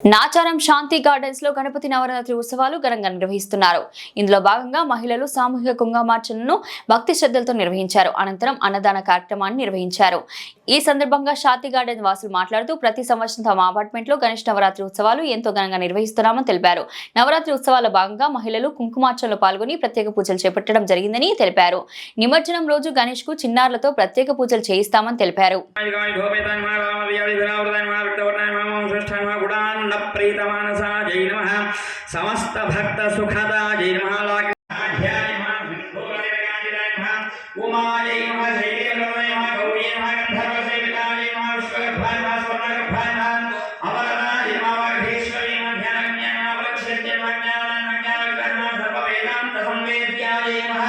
నాచారం శాంతి gardens లో గణపతి నవరాత్రి ఉత్సవాలు ఘనంగా నిర్వహిస్తున్నారు. ఇందులో భాగంగా మహిళలు సామూహిక కుంకుమార్చనను భక్తి శ్రద్ధలతో నిర్వహించారు. అనంతరం అన్నదాన కార్యక్రమాన్ని నిర్వహించారు. ఈ సందర్భంగా శాంతి గార్డెన్ వాసులు మాట్లాడుతూ ప్రతి సంవత్సరం తమ అపార్ట్మెంట్ లో గణేష్ నవరాత్రి ఉత్సవాలు ఎంతో ఘనంగా నిర్వహిస్తున్నామని తెలిపారు. నవరాత్రి ఉత్సవాల భాగంగా మహిళలు కుంకుమార్చనలో పాల్గొని ప్రత్యేక పూజలు చేపట్టడం జరిగిందని తెలిపారు. నిమజ్జనం రోజు గణేష్ కు చిన్నారులతో ప్రత్యేక పూజలు చేయిస్తామని తెలిపారు. प्रीतमानसा जय नमः समस्त भक्त सुखदा जय नमः लाध्याय नमः विष्णुदेवकाय नमः उमाय नमः शैलेन्द्राय नमः गौरी नमः गंधर्वसेविताय नमः विश्वगर्भाय नमः स्वर्णगर्भाय नमः अवरदाय नमः वागीश्वरी नमः ध्यानज्ञाय नमः वलक्षज्ञाय नमः ज्ञानानन्दज्ञानविग्रहाय नमः सर्ववेदान्त संवेद्याय नमः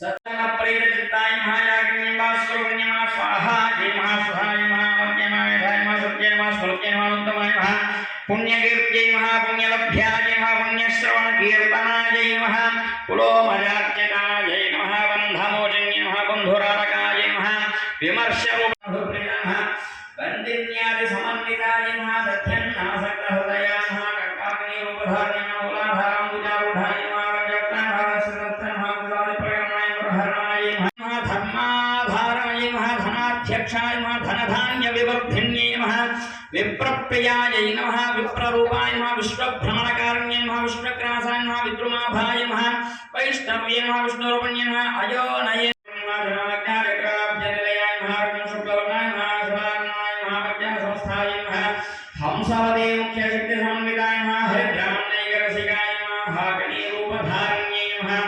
सत्संग प्रेरिताय नमः याज्ञे वास्वरुण्य नमः स्वाहा जय नमः स्वाहाय नमः वज्ञमाय नमः सत्य नमः स्वर्ग्य नमः उत्तमाय नमः पुण्यकीर्त्यै नमः पुण्यलभ्याय नमः पुण्यश्रवण कीर्तनाय नमः कुलोमजार्चकाय नमः बन्धमोचन्य नमः बन्धुरारकाय नमः विमर्शरूपधुप्रिय नमः वन्दिन्यादि समन्विताय नमः दध्यन्नासक्तहृदयाय नमः कङ्काग्निरूपधार्य नमः मूलाधाराम्बुजारूढाय नमः धर्माधाराय नमः धनाध्यक्षाय नमः धनधान्य विवर्धिन्ये नमः विप्रप्रियाय नमः विप्ररूपाय नमः विश्वभ्रमणकारिण्ये नमः विश्वग्रासाय नमः विद्रुमाभाय नमः वैष्णव्ये नमः विष्णुरूपिण्ये नमः अयोनये नमः धनाज्ञायग्राभ्यनिलयाय नमः शुक्लवर्णाय नमः शुभान्नाय नमः विद्यासंस्थाय नमः हंसवदे मुख्यशक्तिसमन्विताय नमः हरिब्राह्मण्यैकरसिकाय नमः भागणीरूपधारिण्ये नमः